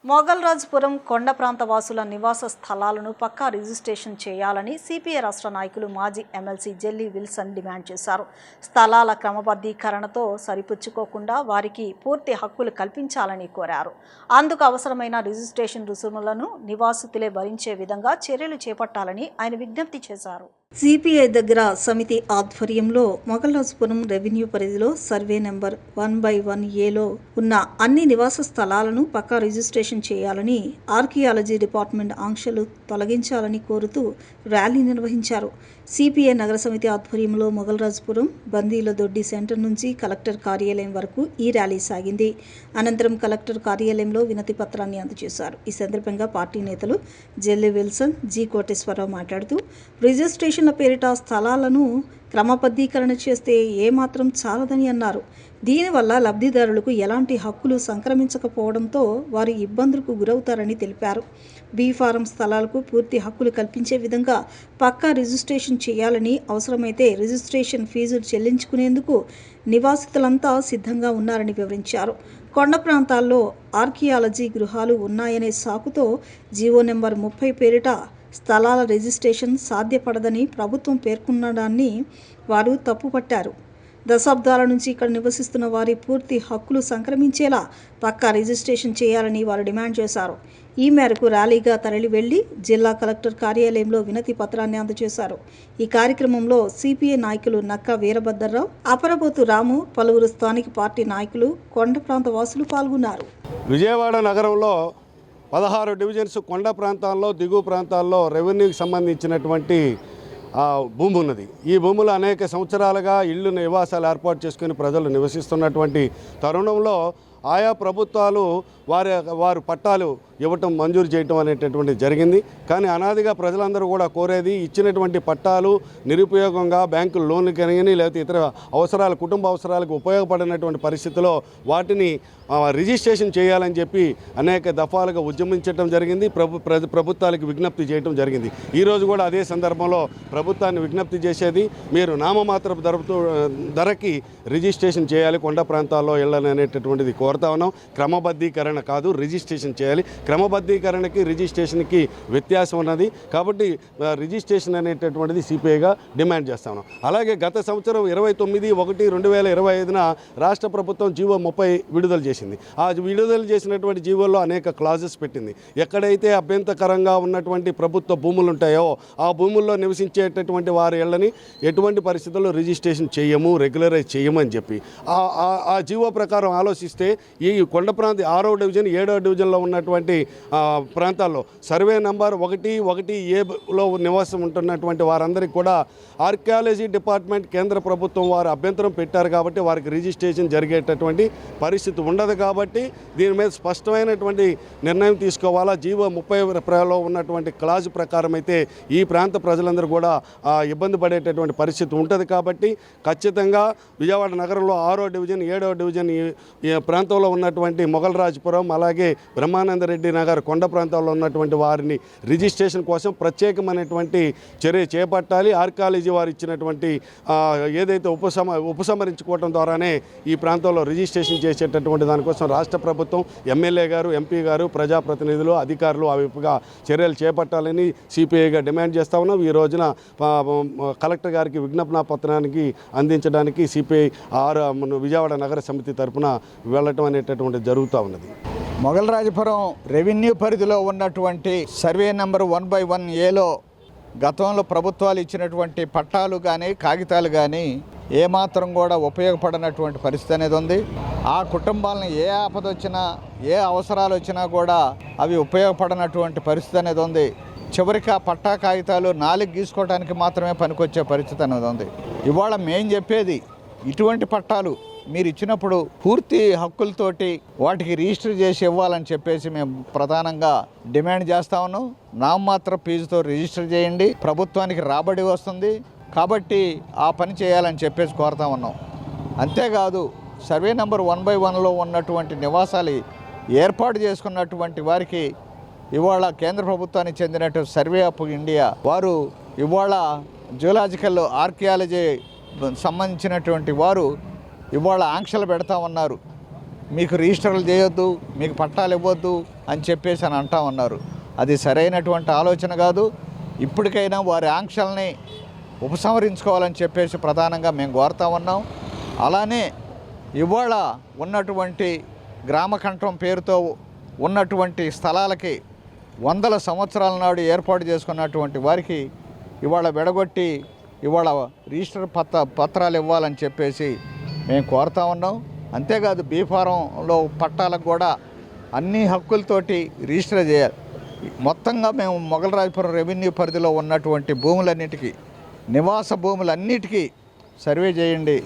మొగల్రాజ్పురం కొండ ప్రాంత వాసుల నివాస స్థలాలను పక్కా రిజిస్ట్రేషన్ చేయాలని సిపిఐ రాష్ట్ర నాయకులు మాజీ ఎమ్మెల్సీ జెల్లీ విల్సన్ డిమాండ్ చేశారు. స్థలాల క్రమబద్ధీకరణతో సరిపుచ్చుకోకుండా వారికి పూర్తి హక్కులు కల్పించాలని కోరారు. అందుకు అవసరమైన రిజిస్ట్రేషన్ రుసుములను నివాసితులే భరించే విధంగా చర్యలు చేపట్టాలని ఆయన విజ్ఞప్తి చేశారు. సిపిఐ దగ్గర సమితి ఆధ్వర్యంలో మొగల్రాజ్పురం రెవెన్యూ పరిధిలో సర్వే నెంబర్ 1/1A ఉన్న అన్ని నివాస స్థలాలను పక్కా రిజిస్ట్రేషన్ చేయాలని, ఆర్కియాలజీ డిపార్ట్మెంట్ ఆంక్షలు తొలగించాలని కోరుతూ ర్యాలీ నిర్వహించారు. సిపిఐ నగర సమితి ఆధ్వర్యంలో మొగల్రాజ్పురం బందీల దొడ్డి సెంటర్ నుంచి కలెక్టర్ కార్యాలయం వరకు ఈ ర్యాలీ సాగింది. అనంతరం కలెక్టర్ కార్యాలయంలో వినతి పత్రాన్ని అందజేశారు. ఈ సందర్భంగా పార్టీ నేతలు జెల్లీ విల్సన్, జి కోటేశ్వరరావు మాట్లాడుతూ రిజిస్ట్రేషన్ పేరిట స్థలాలను క్రమబద్ధీకరణ చేస్తే ఏమాత్రం చాలదని అన్నారు. దీనివల్ల లబ్ధిదారులకు ఎలాంటి హక్కులు సంక్రమించకపోవడంతో వారు ఇబ్బందులకు గురవుతారని తెలిపారు. బీ ఫారం స్థలాలకు పూర్తి హక్కులు కల్పించే విధంగా పక్కా రిజిస్ట్రేషన్ చేయాలని, అవసరమైతే రిజిస్ట్రేషన్ ఫీజులు చెల్లించుకునేందుకు నివాసితులంతా సిద్ధంగా ఉన్నారని వివరించారు. కొండ ప్రాంతాల్లో ఆర్కియాలజీ గృహాలు ఉన్నాయనే సాకుతో జీవో నెంబర్ 30 పేరిట స్థలాల రిజిస్ట్రేషన్ సాధ్యపడదని ప్రభుత్వం పేర్కొనడాన్ని వారు తప్పుపట్టారు. దశాబ్దాల నుంచి ఇక్కడ నివసిస్తున్న వారి పూర్తి హక్కులు సంక్రమించేలా పక్కా రిజిస్ట్రేషన్ చేయాలని వారు డిమాండ్ చేశారు. ఈ మేరకు ర్యాలీగా తరలి వెళ్లి జిల్లా కలెక్టర్ కార్యాలయంలో వినతి పత్రాన్ని అందజేశారు. ఈ కార్యక్రమంలో సిపిఐ నాయకులు నక్కా వీరభద్రరావు, అపరబోతు రాము, పలువురు స్థానిక పార్టీ నాయకులు, కొండ ప్రాంత వాసులు పాల్గొన్నారు. విజయవాడ నగరంలో 16 డివిజన్స్ కొండ ప్రాంతాల్లో, దిగువ ప్రాంతాల్లో రెవెన్యూకి సంబంధించినటువంటి భూమి ఉన్నది. ఈ భూములు అనేక సంవత్సరాలుగా ఇళ్ళు నివాసాలు ఏర్పాటు చేసుకుని ప్రజలు నివసిస్తున్నటువంటి తరుణంలో ఆయా ప్రభుత్వాలు వారు పట్టాలు ఇవ్వటం, మంజూరు చేయటం అనేటటువంటి జరిగింది. కానీ అనాదిగా ప్రజలందరూ కూడా కోరేది ఇచ్చినటువంటి పట్టాలు నిరుపయోగంగా బ్యాంకులు లోన్లు కలిగినాయి, లేకపోతే ఇతర అవసరాలు, కుటుంబ అవసరాలకు ఉపయోగపడినటువంటి పరిస్థితిలో వాటిని రిజిస్ట్రేషన్ చేయాలని చెప్పి అనేక దఫాలుగా ఉద్యమించడం జరిగింది. ప్రభుత్వాలకు విజ్ఞప్తి చేయడం జరిగింది. ఈరోజు కూడా అదే సందర్భంలో ప్రభుత్వాన్ని విజ్ఞప్తి చేసేది, మీరు నామమాత్ర ధరకి రిజిస్ట్రేషన్ చేయాలి కొండ ప్రాంతాల్లో ఇళ్ళని అనేటటువంటిది కోరుతా ఉన్నాం. క్రమబద్ధీకరణ కాదు, రిజిస్ట్రేషన్ చేయాలి. క్రమబద్ధీకరణకి రిజిస్ట్రేషన్కి వ్యత్యాసం ఉన్నది. కాబట్టి రిజిస్ట్రేషన్ అనేటటువంటిది సిపిఐగా డిమాండ్ చేస్తా ఉన్నాం. అలాగే గత సంవత్సరం 29/1/2025 రాష్ట్ర ప్రభుత్వం జీవో 30 విడుదల చేసింది. ఆ విడుదల చేసినటువంటి జీవోల్లో అనేక క్లాజెస్ పెట్టింది. ఎక్కడైతే అభ్యంతరకరంగా ఉన్నటువంటి ప్రభుత్వ భూములు ఉంటాయో ఆ భూముల్లో నివసించేటటువంటి వారి ఇళ్ళని ఎటువంటి పరిస్థితుల్లో రిజిస్ట్రేషన్ చేయము, రెగ్యులరైజ్ చేయము అని చెప్పి ఆ జీవో ప్రకారం ఆలోచిస్తే ఈ కొండ ప్రాంత 6వ డివిజన్, 7వ డివిజన్లో ఉన్నటువంటి ప్రాంతాల్లో సర్వే నంబర్ 1/1Aలో నివాసం ఉంటున్నటువంటి వారందరికీ కూడా ఆర్కియాలజీ డిపార్ట్మెంట్ కేంద్ర ప్రభుత్వం వారు అభ్యంతరం పెట్టారు. కాబట్టి వారికి రిజిస్ట్రేషన్ జరిగేటటువంటి పరిస్థితి ఉండదు. కాబట్టి దీని మీద స్పష్టమైనటువంటి నిర్ణయం తీసుకోవాలా. జీవో 30లో ఉన్నటువంటి క్లాజ్ ప్రకారం అయితే ఈ ప్రాంత ప్రజలందరూ కూడా ఇబ్బంది పడేటటువంటి పరిస్థితి ఉంటుంది. కాబట్టి ఖచ్చితంగా విజయవాడ నగరంలో 6వ డివిజన్, 7వ డివిజన్ ఈ ప్రాంతంలో ఉన్నటువంటి మొగల్రాజ్పురం, అలాగే బ్రహ్మానందరెడ్డి నగర్ కొండ ప్రాంతాల్లో ఉన్నటువంటి వారిని రిజిస్ట్రేషన్ కోసం ప్రత్యేకమైనటువంటి చర్య చేపట్టాలి. ఆర్కియాలజీ వారు ఇచ్చినటువంటి ఏదైతే ఉపసంహరించుకోవడం ద్వారానే ఈ ప్రాంతంలో రిజిస్ట్రేషన్ చేసేటటువంటి దానికోసం రాష్ట్ర ప్రభుత్వం, ఎమ్మెల్యే గారు, ఎంపీ గారు, ప్రజాప్రతినిధులు, అధికారులు ఆ వైపుగా చర్యలు చేపట్టాలని సిపిఐగా డిమాండ్ చేస్తా ఉన్నాం. ఈ రోజున కలెక్టర్ గారికి విజ్ఞాపన పత్రానికి అందించడానికి సిపిఐ విజయవాడ నగర సమితి తరఫున వెళ్ళటం అనేటటువంటి జరుగుతూ ఉన్నది. మొగల్రాజ్పురం రెవెన్యూ పరిధిలో ఉన్నటువంటి సర్వే నెంబర్ 1/1Aలో గతంలో ప్రభుత్వాలు ఇచ్చినటువంటి పట్టాలు కానీ, కాగితాలు కానీ ఏమాత్రం కూడా ఉపయోగపడినటువంటి పరిస్థితి అనేది ఉంది. ఆ కుటుంబాలను ఏ ఆపద వచ్చినా, ఏ అవసరాలు వచ్చినా కూడా అవి ఉపయోగపడినటువంటి పరిస్థితి అనేది ఉంది. చివరికి ఆ పట్టా కాగితాలు 4 గీసుకోవడానికి మాత్రమే పనికొచ్చే పరిస్థితి అనేది ఉంది. ఇవాళ మేం చెప్పేది, ఇటువంటి పట్టాలు మీరు ఇచ్చినప్పుడు పూర్తి హక్కులతోటి వాటికి రిజిస్టర్ చేసి ఇవ్వాలని చెప్పేసి మేము ప్రధానంగా డిమాండ్ చేస్తా ఉన్నాం. నామమాత్ర ఫీజుతో రిజిస్టర్ చేయండి, ప్రభుత్వానికి రాబడి వస్తుంది కాబట్టి ఆ పని చేయాలని చెప్పేసి కోరుతా ఉన్నాం. అంతేకాదు సర్వే నెంబర్ 1/1లో ఉన్నటువంటి నివాసాలు ఏర్పాటు చేసుకున్నటువంటి వారికి ఇవాళ కేంద్ర ప్రభుత్వానికి చెందినట్టు సర్వే ఆఫ్ ఇండియా వారు ఇవాళ జియోలాజికల్ ఆర్కియాలజీ సంబంధించినటువంటి వారు ఇవాళ ఆంక్షలు పెడతా ఉన్నారు. మీకు రిజిస్టర్లు చేయొద్దు, మీకు పట్టాలు ఇవ్వద్దు అని చెప్పేసి అని అంటా ఉన్నారు. అది సరైనటువంటి ఆలోచన కాదు. ఇప్పటికైనా వారి ఆంక్షల్ని ఉపసంహరించుకోవాలని చెప్పేసి ప్రధానంగా మేము కోరుతా ఉన్నాం. అలానే ఇవాళ ఉన్నటువంటి గ్రామకంఠం పేరుతో ఉన్నటువంటి స్థలాలకి 100 సంవత్సరాల నాడు ఏర్పాటు చేసుకున్నటువంటి వారికి ఇవాళ విడగొట్టి ఇవాళ రిజిస్టర్ పత్రాలు ఇవ్వాలని చెప్పేసి మేము కోరుతా ఉన్నాం. అంతేకాదు బీఫారంలో పట్టాలకు కూడా అన్ని హక్కులతోటి రిజిస్టర్ చేయాలి. మొత్తంగా మేము మొగలరాజపురం రెవెన్యూ పరిధిలో ఉన్నటువంటి భూములన్నిటికీ, నివాస భూములన్నిటికీ సర్వే చేయండి,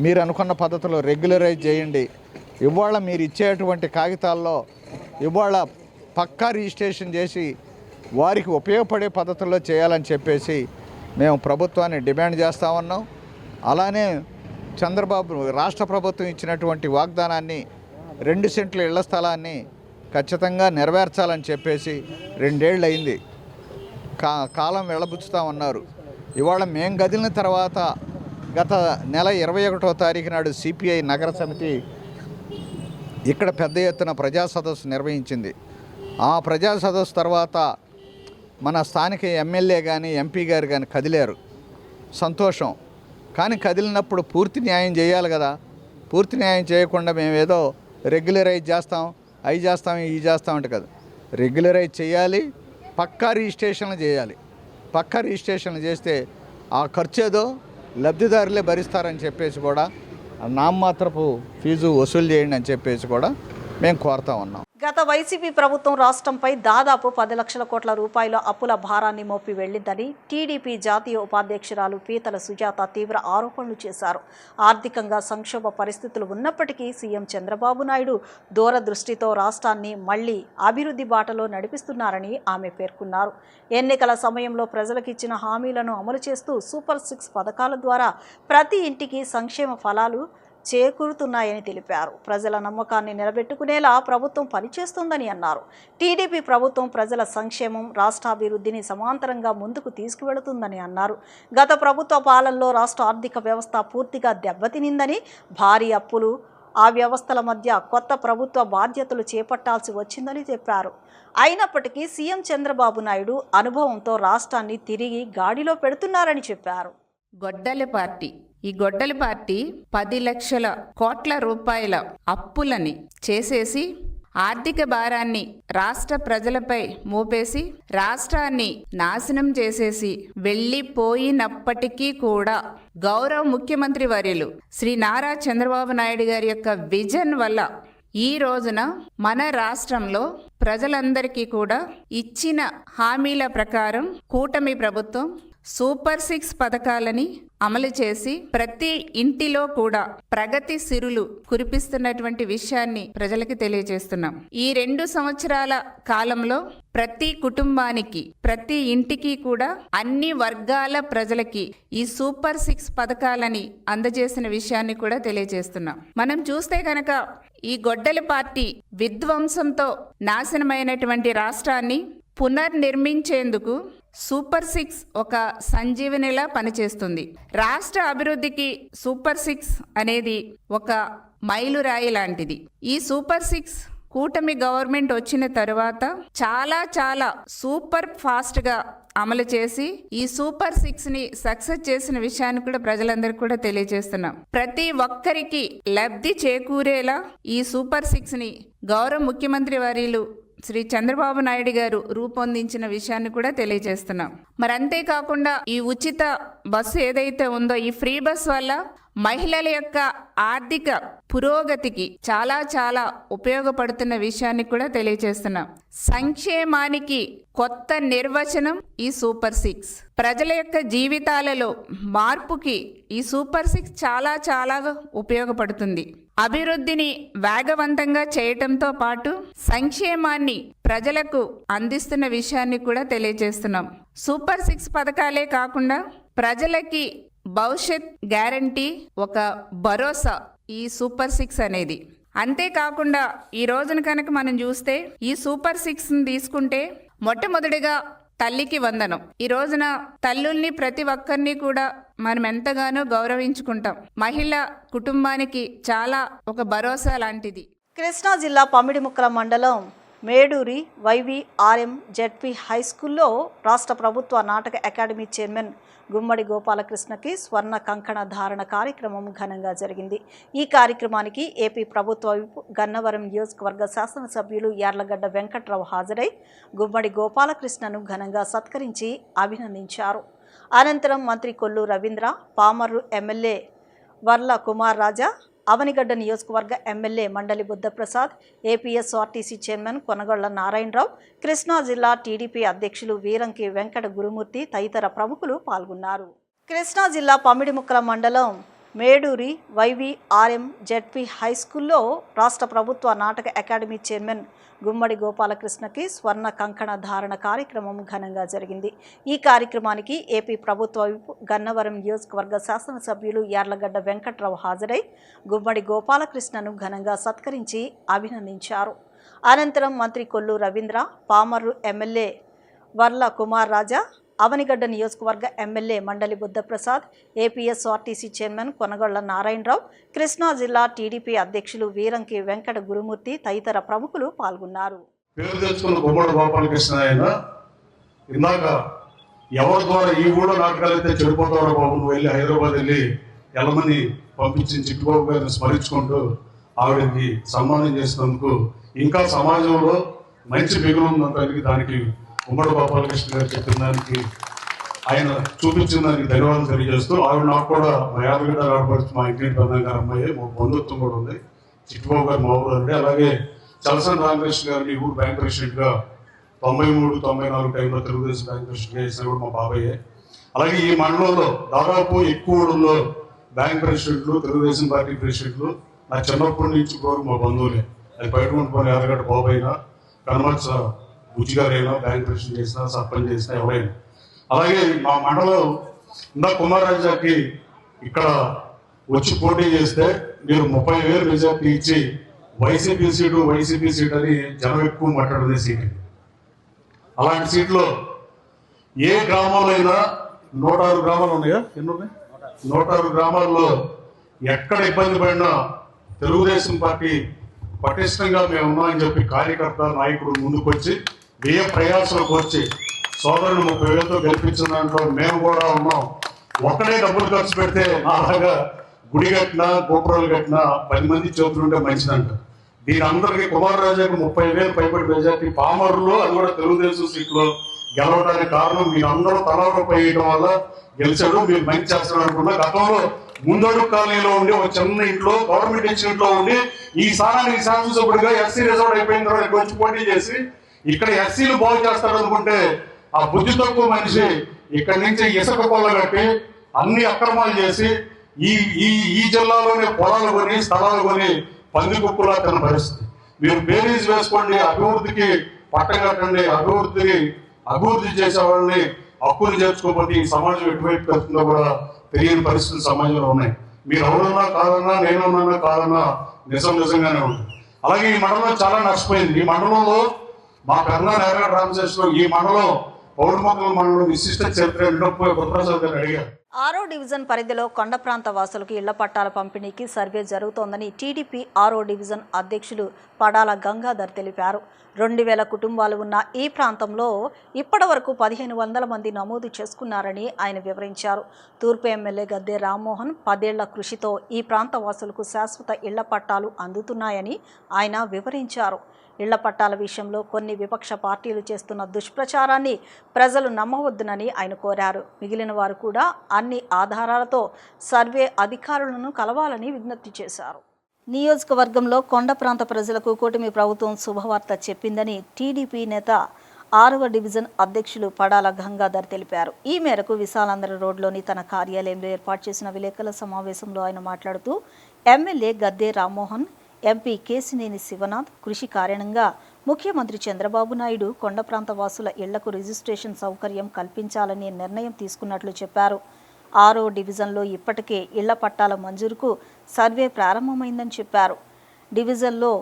మీరు అనుకున్న పద్ధతిలో రెగ్యులరైజ్ చేయండి. ఇవాళ మీరు ఇచ్చేటువంటి కాగితాల్లో ఇవాళ పక్కా రిజిస్ట్రేషన్ చేసి వారికి ఉపయోగపడే పద్ధతుల్లో చేయాలని చెప్పేసి మేము ప్రభుత్వాన్ని డిమాండ్ చేస్తూ ఉన్నాం. అలానే చంద్రబాబు రాష్ట్ర ప్రభుత్వం ఇచ్చినటువంటి వాగ్దానాన్ని 2 సెంట్ల ఇళ్ల స్థలాన్ని ఖచ్చితంగా నెరవేర్చాలని చెప్పేసి 2 ఏళ్ళు అయింది. కాలం వెళ్ళబుచ్చుతూ ఉన్నారు. ఇవాళ మేము కదిలిన తర్వాత గత నెల 21వ తారీఖు నాడు సిపిఐ నగర సమితి ఇక్కడ పెద్ద ఎత్తున ప్రజా సదస్సు నిర్వహించింది. ఆ ప్రజా సదస్సు తర్వాత మన స్థానిక ఎమ్మెల్యే కానీ ఎంపీ గారు కానీ కదిలారు. సంతోషం. కానీ కదిలినప్పుడు పూర్తి న్యాయం చేయాలి కదా. పూర్తి న్యాయం చేయకుండా మేము ఏదో రెగ్యులరైజ్ చేస్తాం, అవి చేస్తాం, ఇవి చేస్తాం అంటే కదా. రెగ్యులరైజ్ చేయాలి, పక్కా రిజిస్ట్రేషన్లు చేయాలి. పక్కా రిజిస్ట్రేషన్లు చేస్తే ఆ ఖర్చు ఏదో లబ్ధిదారులే భరిస్తారని చెప్పేసి కూడా నామమాత్రపు ఫీజు వసూలు చేయండి అని చెప్పేసి కూడా మేము కోరుతా ఉన్నాం. గత వైసీపీ ప్రభుత్వం రాష్ట్రంపై దాదాపు 10 లక్షల కోట్ల రూపాయల అప్పుల భారాన్ని మోపి వెళ్లిందని టీడీపీ జాతీయ ఉపాధ్యక్షురాలు పీతల సుజాత తీవ్ర ఆరోపణలు చేశారు. ఆర్థికంగా సంక్షోభ పరిస్థితులు ఉన్నప్పటికీ సీఎం చంద్రబాబు నాయుడు దూరదృష్టితో రాష్ట్రాన్ని మళ్లీ అభివృద్ధి బాటలో నడిపిస్తున్నారని ఆమె పేర్కొన్నారు. ఎన్నికల సమయంలో ప్రజలకు ఇచ్చిన హామీలను అమలు చేస్తూ సూపర్ 6 పథకాల ద్వారా ప్రతి ఇంటికి సంక్షేమ ఫలాలు చేకూరుతున్నాయని తెలిపారు. ప్రజల నమ్మకాన్ని నిలబెట్టుకునేలా ప్రభుత్వం పనిచేస్తుందని అన్నారు. టీడీపీ ప్రభుత్వం ప్రజల సంక్షేమం, రాష్ట్రాభివృద్ధిని సమాంతరంగా ముందుకు తీసుకువెళుతుందని అన్నారు. గత ప్రభుత్వ పాలనలో రాష్ట్ర ఆర్థిక వ్యవస్థ పూర్తిగా దెబ్బతినిందని, భారీ అప్పులు, ఆ వ్యవస్థల మధ్య కొత్త ప్రభుత్వ బాధ్యతలు చేపట్టాల్సి వచ్చిందని చెప్పారు. అయినప్పటికీ సీఎం చంద్రబాబు నాయుడు అనుభవంతో రాష్ట్రాన్ని తిరిగి గాడిలో పెడుతున్నారని చెప్పారు. ఈ గొడ్డలి పార్టీ 10 లక్షల కోట్ల రూపాయల అప్పులని చేసేసి ఆర్థిక భారాన్ని రాష్ట్ర ప్రజలపై మోపేసి రాష్ట్రాన్ని నాశనం చేసేసి వెళ్ళిపోయినప్పటికీ కూడా గౌరవ ముఖ్యమంత్రి వర్యులు శ్రీ నారా చంద్రబాబు నాయుడు గారి యొక్క విజన్ వల్ల ఈ రోజున మన రాష్ట్రంలో ప్రజలందరికీ కూడా ఇచ్చిన హామీల ప్రకారం కూటమి ప్రభుత్వం సూపర్ 6 పథకాలని అమలు చేసి ప్రతి ఇంటిలో కూడా ప్రగతి సిరులు కురిపిస్తున్నటువంటి విషయాన్ని ప్రజలకు తెలియజేస్తున్నాం. ఈ 2 సంవత్సరాల కాలంలో ప్రతి కుటుంబానికి, ప్రతి ఇంటికి కూడా అన్ని వర్గాల ప్రజలకి ఈ సూపర్ 6 పథకాలని అందజేసిన విషయాన్ని కూడా తెలియజేస్తున్నాం. మనం చూస్తే కనుక ఈ గొడ్డలి పార్టీ విధ్వంసంతో నాశనమైనటువంటి రాష్ట్రాన్ని పునర్నిర్మించేందుకు సూపర్ 6 ఒక సంజీవనిలా పనిచేస్తుంది. రాష్ట్ర అభివృద్ధికి సూపర్ 6 అనేది ఒక మైలురాయి లాంటిది. ఈ సూపర్ 6 కూటమి గవర్నమెంట్ వచ్చిన తరువాత చాలా సూపర్ ఫాస్ట్గా అమలు చేసి ఈ సూపర్ 6ని సక్సెస్ చేసిన విషయాన్ని కూడా ప్రజలందరికీ కూడా తెలియజేస్తున్నాం. ప్రతి ఒక్కరికి లబ్ధి చేకూరేలా ఈ సూపర్ 6ని గౌరవ ముఖ్యమంత్రి వర్యులు శ్రీ చంద్రబాబు నాయుడు గారు రూపొందించిన విషయాన్ని కూడా తెలియజేస్తున్నాం. మరి అంతేకాకుండా ఈ ఉచిత బస్సు ఏదైతే ఉందో, ఈ ఫ్రీ బస్ వల్ల మహిళల యొక్క ఆర్థిక పురోగతికి చాలా ఉపయోగపడుతున్న విషయాన్ని కూడా తెలియజేస్తున్నాం. సంక్షేమానికి కొత్త నిర్వచనం ఈ సూపర్ 6. ప్రజల యొక్క జీవితాలలో మార్పుకి ఈ సూపర్ 6 చాలా ఉపయోగపడుతుంది. అభివృద్ధిని వేగవంతంగా చేయటంతో పాటు సంక్షేమాన్ని ప్రజలకు అందిస్తున్న విషయాన్ని కూడా తెలియజేస్తున్నాం. సూపర్ 6 పథకాలే కాకుండా ప్రజలకి భవిష్యత్ గ్యారంటీ, ఒక భరోసా ఈ సూపర్ 6 అనేది. అంతేకాకుండా ఈ రోజున కనుక మనం చూస్తే ఈ సూపర్ 6ని తీసుకుంటే మొట్టమొదటిగా తల్లికి వందనం. ఈ రోజున తల్లుల్ని ప్రతి ఒక్కరిని కూడా మనం ఎంతగానో గౌరవించుకుంటాం. మహిళ కుటుంబానికి చాలా ఒక భరోసా లాంటిది. కృష్ణా జిల్లా పమిడిముక్కల మండలం మేడూరి వైవీఆర్ఎం జెడ్పీ హై స్కూల్లో రాష్ట్ర ప్రభుత్వ నాటక అకాడమీ చైర్మన్ గుమ్మడి గోపాలకృష్ణకి స్వర్ణ కంకణ ధారణ కార్యక్రమం ఘనంగా జరిగింది. ఈ కార్యక్రమానికి ఏపీ ప్రభుత్వ విప్ గన్నవరం నియోజకవర్గ శాసనసభ్యులు యార్లగడ్డ వెంకట్రావు హాజరై గుమ్మడి గోపాలకృష్ణను ఘనంగా సత్కరించి అభినందించారు. అనంతరం మంత్రి కొల్లు రవీంద్ర, పామర్రు ఎమ్మెల్యే వర్ల కుమార్ రాజా, అవనిగడ్డ నియోజకవర్గ ఎమ్మెల్యే మండలి బుద్ధప్రసాద్, ఏపీఎస్ఆర్టీసీ చైర్మన్ కొనగొళ్ల నారాయణరావు, కృష్ణా జిల్లా టీడీపీ అధ్యక్షులు వీరంకి వెంకట గురుమూర్తి తదితర ప్రముఖులు పాల్గొన్నారు. కృష్ణా జిల్లా పమిడిముక్కల మండలం మేడూరి వైవీఆర్ఎం జెడ్పీ హై స్కూల్లో రాష్ట్ర ప్రభుత్వ నాటక అకాడమీ చైర్మన్ గుమ్మడి గోపాలకృష్ణకి స్వర్ణ కంకణ ధారణ కార్యక్రమం ఘనంగా జరిగింది. ఈ కార్యక్రమానికి ఏపీ ప్రభుత్వ విప్ గన్నవరం నియోజకవర్గ శాసనసభ్యులు యార్లగడ్డ వెంకట్రావు హాజరై గుమ్మడి గోపాలకృష్ణను ఘనంగా సత్కరించి అభినందించారు. అనంతరం మంత్రి కొల్లు రవీంద్ర, పామర్రు ఎమ్మెల్యే వర్ల కుమార్ రాజా, అవనిగడ్డ నియోజకవర్గ ఎమ్మెల్యే మండలి బుద్ధప్రసాద్, ఏపీఎస్ఆర్టీసీ చైర్మన్ కొనగొళ్ల నారాయణరావు, కృష్ణా జిల్లా టీడీపీ అధ్యక్షులు వీరంకి వెంకట గురుమూర్తి తదితర ప్రముఖులు పాల్గొన్నారు. పేరు తెచ్చుకున్న గుమ్మడి గోపాలకృష్ణ ఆయన ఇందాక ఎవరి ద్వారా ఈ ఊళ్ళో నాటకాలు అయితే చెడిపోతారో బాబు, నువ్వు వెళ్ళి హైదరాబాద్ వెళ్ళి ఎల్లమని పంపించి చిట్టుబాబు గారిని స్మరించుకుంటూ ఆవిడకి సన్మానం చేసినందుకు ఇంకా సమాజంలో మంచి మిగులుందని దానికి గుమ్మడి గోపాలకృష్ణ గారు చెప్పిన దానికి, ఆయన చూపించిన దానికి ధన్యవాదాలు తెలియజేస్తూ, ఆవిడ నాకు కూడా మా యాదగిరి ఆడపడుచు, మా ఇంటి ప్రధాన గారు అమ్మాయి, మా బంధుత్వం కూడా ఉంది. చిట్టుబాబు గారు మా ఊరు అండి. అలాగే చలసాని రామకృష్ణ గారిని ఊరు బ్యాంక్ ప్రెసిడెంట్గా 93-94 టైంలో తెలుగుదేశం బ్యాంక్ ప్రెసిడెంట్గా చేసిన కూడా మా బాబాయే. అలాగే ఈ మండలంలో దాదాపు ఎక్కువ ఊళ్ళో బ్యాంక్ ప్రెసిడెంట్లు, తెలుగుదేశం పార్టీ ప్రెసిడెంట్లు నా చిన్నప్పటి నుంచి కూడా మా బంధువులే. అది బయట ఉంటున్న యాదగడ్డ బాబు అయినా, కనమచ్చ బుజ్జిగారైనా, బ్యాంక్ ప్రెసిడెంట్ చేసినా, సర్పంచ్ చేసినా ఎవరైనా. అలాగే మా మండలం ఇందా కుమారరాజాకి ఇక్కడ వచ్చి పోటీ చేస్తే మీరు 30,000 మెజార్టీ ఇచ్చి వైసీపీ సీటు అని జనం ఎక్కువ మాట్లాడుకునే సీటు. అలాంటి సీట్లో ఏ గ్రామంలో అయినా 106 గ్రామాలు ఉన్నాయా? ఎన్ని ఉన్నాయి? 106 గ్రామాల్లో ఎక్కడ ఇబ్బంది పడినా తెలుగుదేశం పార్టీ పటిష్టంగా మేము ఉన్నామని చెప్పి కార్యకర్త నాయకుడు ముందుకొచ్చి వ్యయ ప్రయాసాలకు వచ్చి సోదరులు 30,000తో గెలిపించిన దాంట్లో మేము కూడా ఉన్నాం. ఒకడే డబ్బులు ఖర్చు పెడితే అలాగా గుడి కట్టినా, గోపురాలు కట్టినా 10 మంది చేతులుంటే మంచిదంట. దీని అందరికీ కుమారరాజాకి 30,000 పైబడి మెజార్టీ పామర్లో, అది కూడా తెలుగుదేశం సీట్లో గెలవడానికి కారణం మీరందరూ తలపై వేయడం వల్ల గెలిచాడు. మీరు మంచి చేస్తారు అనుకున్నా. గతంలో ముందడుగు కాలనీలో ఉండి ఒక చిన్న ఇంట్లో, గవర్నమెంట్ ఇచ్చిన ఇంట్లో ఉండి ఈ స్థానానికి శాసనసభ్యుడిగా ఎస్సీ రిజర్వ్ అయిపోయిన తర్వాత వచ్చి పోటీ చేసి ఇక్కడ ఎస్సీలు బాగు చేస్తాడు అనుకుంటే ఆ బుద్ధి తక్కువ మనిషి ఇక్కడి నుంచి ఇసుక కొల్ల కట్టి అన్ని అక్రమాలు చేసి ఈ జిల్లాలోనే పొలాలు కొని, స్థలాలు కొని పందికుప్పులా తన పరిస్థితి. మీరు బేరీజ్ వేసుకోండి, అభివృద్ధికి పట్టం కట్టండి, అభివృద్ధి చేసే వాళ్ళని హక్కులు చేర్చుకోకపోతే ఈ సమాజం ఎటువైపు కలుతుందో కూడా తెలియని పరిస్థితులు సమాజంలో ఉన్నాయి. మీరు ఎవరున్నా కాదన్నా, నేనున్నా కాదన్నా నిజంగానే ఉంటుంది. అలాగే ఈ మండలం చాలా నష్టపోయింది. ఈ మండలంలో మా కర్ణా నేరగడ్డ రామశేషరావు ఈ మండలం పౌర్ణమక్కల మండలం విశిష్ట చరిత్ర గురుప్రసాద్ గారు అడిగారు. 6వ డివిజన్ పరిధిలో కొండ ప్రాంత వాసులకు ఇళ్ల పట్టాల పంపిణీకి సర్వే జరుగుతోందని టీడీపీ 6వ డివిజన్ అధ్యక్షులు పడాల గంగాధర్ తెలిపారు. 2,000 కుటుంబాలు ఉన్న ఈ ప్రాంతంలో ఇప్పటివరకు 1,500 మంది నమోదు చేసుకున్నారని ఆయన వివరించారు. తూర్పు ఎమ్మెల్యే గద్దె రామ్మోహన్ 10 ఏళ్ల కృషితో ఈ ప్రాంత వాసులకు శాశ్వత ఇళ్ల పట్టాలు అందుతున్నాయని ఆయన వివరించారు. ఇళ్ల పట్టాల విషయంలో కొన్ని విపక్ష పార్టీలు చేస్తున్న దుష్ప్రచారాన్ని ప్రజలు నమ్మవద్దునని ఆయన కోరారు. మిగిలిన వారు కూడా అన్ని ఆధారాలతో సర్వే అధికారులను కలవాలని విజ్ఞప్తి చేశారు. నియోజకవర్గంలో కొండ ప్రాంత ప్రజలకు కూటమి ప్రభుత్వం శుభవార్త చెప్పిందని టీడీపీ నేత 6వ డివిజన్ అధ్యక్షులు పడాల గంగాధర్ తెలిపారు. ఈ మేరకు విశాలాంధ్ర రోడ్లోని తన కార్యాలయంలో ఏర్పాటు చేసిన విలేకరుల సమావేశంలో ఆయన మాట్లాడుతూ ఎమ్మెల్యే గద్దె రామ్మోహన్, ఎంపీ కేసినేని శివనాథ్ కృషి కారణంగా ముఖ్యమంత్రి చంద్రబాబు నాయుడు కొండ ప్రాంత వాసుల ఇళ్లకు రిజిస్ట్రేషన్ సౌకర్యం కల్పించాలని నిర్ణయం తీసుకున్నట్లు చెప్పారు. 6వ డివిజన్లో ఇప్పటికే ఇళ్ల పట్టాల మంజూరుకు సర్వే ప్రారంభమైందని చెప్పారు. డివిజన్లో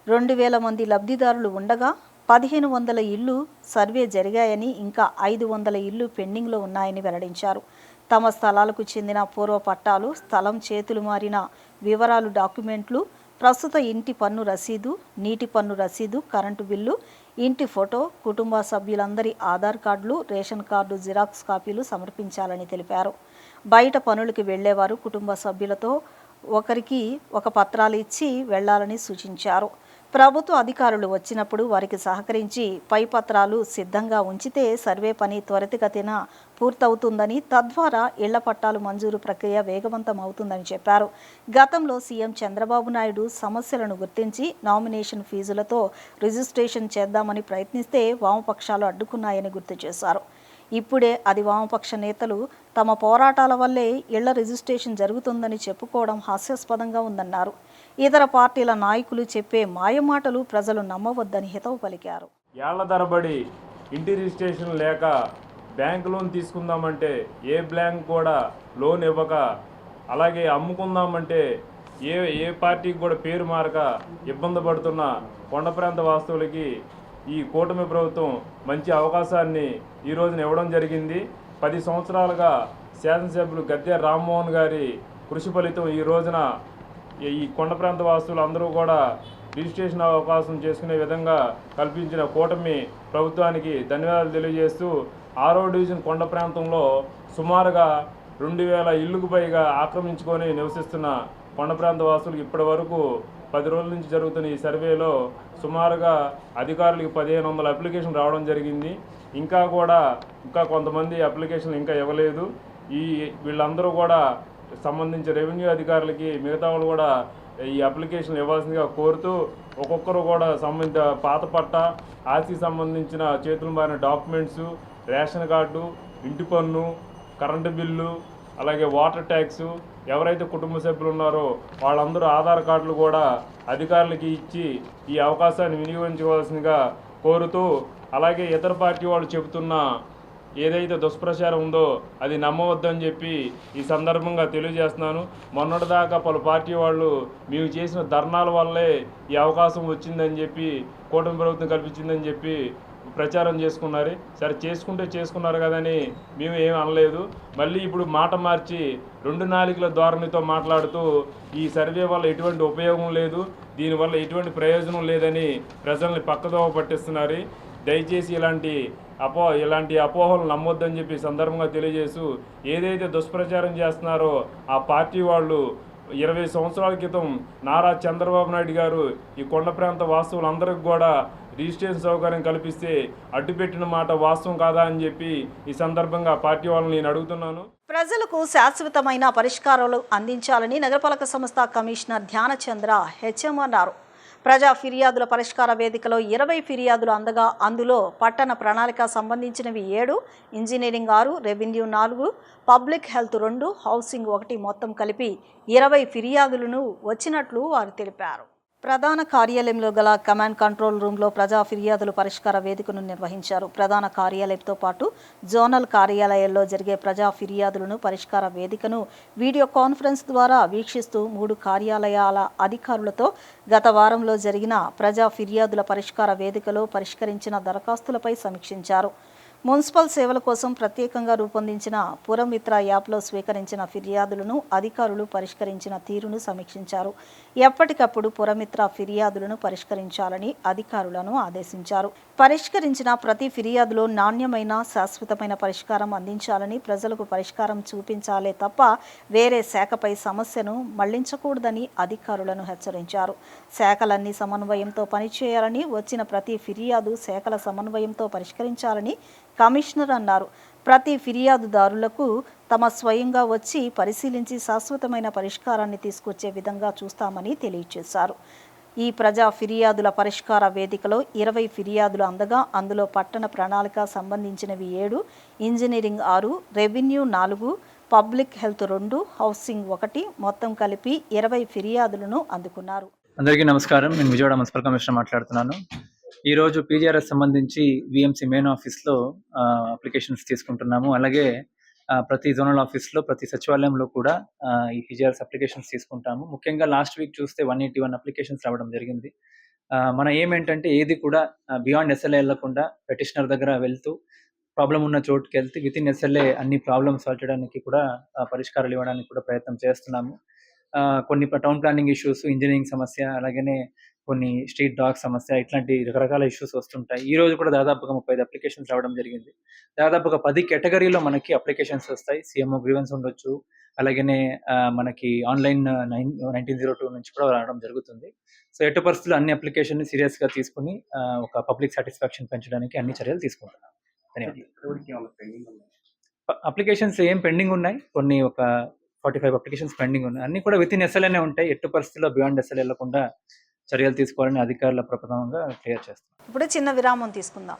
2,000 మంది లబ్ధిదారులు ఉండగా 1,500 ఇళ్లు సర్వే జరిగాయని, ఇంకా 500 ఇళ్లు పెండింగ్లో ఉన్నాయని వెల్లడించారు. తమ స్థలాలకు చెందిన పూర్వ పట్టాలు, స్థలం చేతులు మారిన వివరాలు, డాక్యుమెంట్లు, ప్రస్తుత ఇంటి పన్ను రసీదు, నీటి పన్ను రసీదు, కరెంటు బిల్లు, ఇంటి ఫోటో, కుటుంబ సభ్యులందరి ఆధార్ కార్డులు, రేషన్ కార్డు జిరాక్స్ కాపీలు సమర్పించాలని తెలిపారు. బయట పనులకు వెళ్లేవారు కుటుంబ సభ్యులతో ఒకరికి ఒక పత్రాలు ఇచ్చి వెళ్లాలని సూచించారు. ప్రభుత్వ అధికారులు వచ్చినప్పుడు వారికి సహకరించి పై పత్రాలు సిద్ధంగా ఉంచితే సర్వే పని త్వరితగతిన పూర్తవుతుందని, తద్వారా ఇళ్ల పట్టాలు మంజూరు ప్రక్రియ వేగవంతం అవుతుందని చెప్పారు. గతంలో సీఎం చంద్రబాబు నాయుడు సమస్యలను గుర్తించి నామినేషన్ ఫీజులతో రిజిస్ట్రేషన్ చేద్దామని ప్రయత్నిస్తే వామపక్షాలు అడ్డుకున్నాయని గుర్తు చేశారు. ఇప్పుడే అది వామపక్ష నేతలు తమ పోరాటాల వల్లే ఇళ్ల రిజిస్ట్రేషన్ జరుగుతుందని చెప్పుకోవడం హాస్యాస్పదంగా ఉందన్నారు. ఇతర పార్టీల నాయకులు చెప్పే మాయమాటలు ప్రజలు నమ్మవద్దని హితవు పలికారు. ఏళ్ల తరబడి ఇంటి రిజిస్ట్రేషన్ లేక బ్యాంక్ లోన్ తీసుకుందామంటే ఏ బ్యాంక్ కూడా లోన్ ఇవ్వక, అలాగే అమ్ముకుందామంటే ఏ పార్టీకి కూడా పేరు మారక ఇబ్బంది పడుతున్న కొండ ప్రాంత వాస్తువులకి ఈ కూటమి ప్రభుత్వం మంచి అవకాశాన్ని ఈ రోజున ఇవ్వడం జరిగింది. 10 సంవత్సరాలుగా శాసనసభ్యులు గద్దె రామ్మోహన్ గారి కృషి ఫలితం ఈ రోజున ఈ కొండ ప్రాంత వాసులు అందరూ కూడా రిజిస్ట్రేషన్ అవకాశం చేసుకునే విధంగా కల్పించిన కూటమి ప్రభుత్వానికి ధన్యవాదాలు తెలియజేస్తూ 6వ డివిజన్ కొండ ప్రాంతంలో సుమారుగా 2000 ఇళ్లకు పైగా ఆక్రమించుకొని నివసిస్తున్న కొండ ప్రాంత వాసులకు ఇప్పటి వరకు 10 రోజుల నుంచి జరుగుతున్న ఈ సర్వేలో సుమారుగా అధికారులకి 1500 అప్లికేషన్ రావడం జరిగింది. ఇంకా కొంతమంది అప్లికేషన్లు ఇంకా ఇవ్వలేదు. వీళ్ళందరూ కూడా సంబంధించిన రెవెన్యూ అధికారులకి మిగతా వాళ్ళు కూడా ఈ అప్లికేషన్లు ఇవ్వాల్సిందిగా కోరుతూ, ఒక్కొక్కరు కూడా సంబంధిత పాత పట్ట, ఆస్తికి సంబంధించిన చేతులు మారిన డాక్యుమెంట్సు, రేషన్ కార్డు, ఇంటి పన్ను, కరెంటు బిల్లు, అలాగే వాటర్ ట్యాక్సు, ఎవరైతే కుటుంబ సభ్యులు ఉన్నారో వాళ్ళందరూ ఆధార్ కార్డులు కూడా అధికారులకి ఇచ్చి ఈ అవకాశాన్ని వినియోగించుకోవాల్సిందిగా కోరుతూ, అలాగే ఇతర పార్టీ వాళ్ళు చెబుతున్న ఏదైతే దుష్ప్రచారం ఉందో అది నమ్మవద్దని చెప్పి ఈ సందర్భంగా తెలియజేస్తున్నాను. మొన్నటిదాకా పలు పార్టీ వాళ్ళు మేము చేసిన ధర్నాల వల్లే ఈ అవకాశం వచ్చిందని చెప్పి, కూటమి ప్రభుత్వం కల్పించిందని చెప్పి ప్రచారం చేసుకున్నారు. సరే, చేసుకున్నారు కదని మేము ఏమి అనలేదు. మళ్ళీ ఇప్పుడు మాట మార్చి 2 నాలుకల ధోరణితో మాట్లాడుతూ ఈ సర్వే వల్ల ఎటువంటి ఉపయోగం లేదు, దీనివల్ల ఎటువంటి ప్రయోజనం లేదని ప్రజల్ని పక్కదోవ పట్టిస్తున్నారు. దయచేసి ఇలాంటి అపోహలు నమ్మొద్దని చెప్పి సందర్భంగా తెలియజేస్తూ, ఏదైతే దుష్ప్రచారం చేస్తున్నారో ఆ పార్టీ వాళ్ళు 20 సంవత్సరాల క్రితం నారా చంద్రబాబు నాయుడు గారు ఈ కొండ ప్రాంత వాస్తువులందరికీ కూడా రిజిస్ట్రేషన్ సౌకర్యం కల్పిస్తే అడ్డుపెట్టిన మాట వాస్తవం కాదా అని చెప్పి ఈ సందర్భంగా పార్టీ వాళ్ళని నేను అడుగుతున్నాను. ప్రజలకు శాశ్వతమైన పరిష్కారాలు అందించాలని నగరపాలక సంస్థ కమిషనర్ ధ్యానచంద్ర హెచ్ఎం అన్నారు. ప్రజా ఫిర్యాదుల పరిష్కార వేదికలో 20 ఫిర్యాదులు అందగా అందులో పట్టణ ప్రణాళిక సంబంధించినవి 7, engineering 6, revenue 4, public health 2, housing 1 మొత్తం కలిపి 20 ఫిర్యాదులను వచ్చినట్లు వారు తెలిపారు. ప్రధాన కార్యాలయంలో గల కమాండ్ కంట్రోల్ రూమ్లో ప్రజా ఫిర్యాదుల పరిష్కార వేదికను నిర్వహించారు. ప్రధాన కార్యాలయంతో పాటు జోనల్ కార్యాలయాల్లో జరిగే ప్రజా ఫిర్యాదులను పరిష్కార వేదికను వీడియో కాన్ఫరెన్స్ ద్వారా వీక్షిస్తూ 3 కార్యాలయాల అధికారులతో గత వారంలో జరిగిన ప్రజా ఫిర్యాదుల పరిష్కార వేదికలో పరిష్కరించిన దరఖాస్తులపై సమీక్షించారు. మున్సిపల్ సేవల కోసం ప్రత్యేకంగా రూపొందించిన పురమిత్ర యాప్లో స్వీకరించిన ఫిర్యాదులను అధికారులు పరిష్కరించిన తీరును సమీక్షించారు. ఎప్పటికప్పుడు పురమిత్ర ఫిర్యాదులను పరిష్కరించాలని అధికారులను ఆదేశించారు. పరిష్కరించిన ప్రతి ఫిర్యాదులో నాణ్యమైన శాశ్వతమైన పరిష్కారం అందించాలని, ప్రజలకు పరిష్కారం చూపించాలే తప్ప వేరే శాఖపై సమస్యను మళ్లించకూడదని అధికారులను హెచ్చరించారు. శాఖలన్నీ సమన్వయంతో పనిచేయాలని, వచ్చిన ప్రతి ఫిర్యాదు శాఖల సమన్వయంతో పరిష్కరించాలని కమిషనర్ అన్నారు. ప్రతి ఫిర్యాదుదారులకు తమ స్వయంగా వచ్చి పరిశీలించి శాశ్వతమైన పరిష్కారాన్ని తీసుకొచ్చే విధంగా చూస్తామని తెలియజేశారు. ఈ ప్రజా ఫిర్యాదుల పరిష్కార వేదికలో 20 ఫిర్యాదులు అందగా అందులో పట్టణ ప్రణాళిక సంబంధించినవి 7, engineering 6, revenue 4, public health 2, housing 1 మొత్తం కలిపి 20 ఫిర్యాదులను అందుకున్నారు. అందరికీ నమస్కారం. నేను విజయవాడ మున్సిపల్ కమిషనర్ మాట్లాడుతున్నాను. ఈరోజు పీజీఆర్ఎస్ సంబంధించి విఎంసీ మెయిన్ ఆఫీస్లో అప్లికేషన్స్ తీసుకుంటున్నాము. అలాగే ప్రతి జోనల్ ఆఫీస్లో, ప్రతి సచివాలయంలో కూడా ఈ పీజీఆర్ఎస్ అప్లికేషన్స్ తీసుకుంటాము. ముఖ్యంగా లాస్ట్ వీక్ చూస్తే 181 అప్లికేషన్స్ రావడం జరిగింది. మన ఏమేంటంటే ఏది కూడా బియాండ్ ఎస్ఎల్ఏ వెళ్లకుండా పెటిషనర్ దగ్గర వెళ్తూ ప్రాబ్లం ఉన్న చోటుకి వెళ్తే విత్ ఇన్ ఎస్ఎల్ఏ అన్ని ప్రాబ్లమ్స్ సాల్వ్ చేయడానికి కూడా పరిష్కారాలు ఇవ్వడానికి కూడా ప్రయత్నం చేస్తున్నాము. కొన్ని టౌన్ ప్లానింగ్ ఇష్యూస్, ఇంజనీరింగ్ సమస్య, అలాగనే కొన్ని స్ట్రీట్ డాగ్ సమస్య, ఇట్లాంటి రకరకాల ఇష్యూస్ వస్తుంటాయి. ఈ రోజు కూడా దాదాపుగా 35 అప్లికేషన్స్ రావడం జరిగింది. దాదాపుగా 10 కేటగిరీలో మనకి అప్లికేషన్స్ వస్తాయి. సీఎంఓ గ్రీవెన్స్ ఉండొచ్చు, అలాగనే మనకి ఆన్లైన్ 1902 నుంచి కూడా రావడం జరుగుతుంది. సో ఎట్టి పరిస్థితుల్లో అన్ని అప్లికేషన్ సీరియస్గా తీసుకుని ఒక పబ్లిక్ సాటిస్ఫాక్షన్ పెంచడానికి అన్ని చర్యలు తీసుకుంటున్నాం. అప్లికేషన్స్ ఏం పెండింగ్ ఉన్నాయి, కొన్ని ఒక 45 అప్లికేషన్స్ పెండింగ్ ఉన్నాయి. అన్ని కూడా విత్ ఇన్ ఎస్ఎల్ఏనే ఉంటాయి. ఎట్టి పరిస్థితుల్లో బియాండ్ ఎస్ఎల్ఏ వెళ్లకుండా చర్యలు తీసుకోవాలని అధికారుల ప్రపంచంగా క్లియర్ చేస్తాం. ఇప్పుడు చిన్న విరామం తీసుకుందాం.